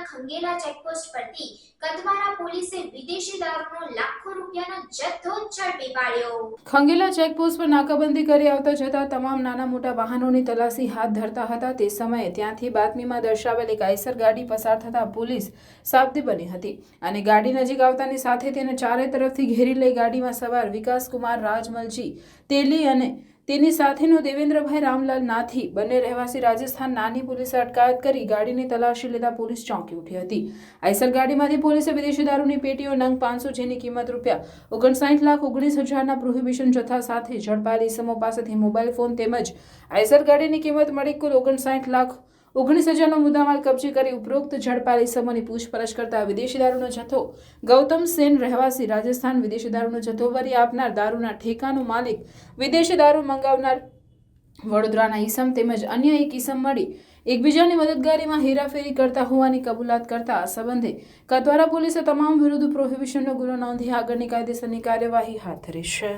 Khangela checkpost પરથી કતવારા પોલીસે વિદેશી દારૂનો લાખો રૂપિયાનો જથ્થો ઝડપી પાડ્યો। ખંગેલા ચેકપોસ્ટ પર નાકાબંધી કરી આવતા જતા તમામ નાના મોટા વાહનોની તલાશી હાથ ધરતા હતા। તે સમયે ત્યાંથી બાતમીમાં દર્શાવેલ એક આઈસર ગાડી પસાર થતા પોલીસ સાબદે બની હતી અને ગાડી નજીક આવતાની સાથે તેને ચારે તરફથી ઘેરી લઈ ગાડીમાં સવાર વિકાસકુમાર રાજમલજી તેલી અને તેની સાથેનો દેવેન્દ્રભાઈ રામલાલ નાથી બંને રહેવાસી રાજસ્થાન નાની પોલીસે અટકાયત કરી ગાડીની તલાશી લેતા પોલીસ ચોંકી ઉઠી હતી। આઈસર ગાડીમાંથી પોલીસે વિદેશી દારૂની પેટીઓ નંગ 500 જેની કિંમત ₹59,19,000ના પ્રોહિબિશન જથ્થા સાથે ઝડપાયેલ ઇસમો પાસેથી મોબાઈલ ફોન તેમજ આઈસર ગાડીની કિંમત મળી કુલ ₹59,19,000નો મુદ્દામાલ કબજે કરી ઉપરોક્ત ઝડપાયેલ ઇસમોની પૂછપરછ કરતા વિદેશી દારૂનો જથ્થો ગૌતમ સેન રહેવાસી રાજસ્થાન, વિદેશી દારૂનો જથ્થો વરી આપનાર, દારૂના ઠેકાનો માલિક, વિદેશી દારૂ મંગાવનાર વડોદરાના ઈસમ તેમજ અન્ય એક ઈસમ મળી એકબીજાની મદદગારીમાં હેરાફેરી કરતા હોવાની કબૂલાત કરતા આ સંબંધે કતવારા પોલીસે તમામ વિરુદ્ધ પ્રોહિબિશનનો ગુનો નોંધી આગળની કાયદેસરની કાર્યવાહી હાથ ધરી છે।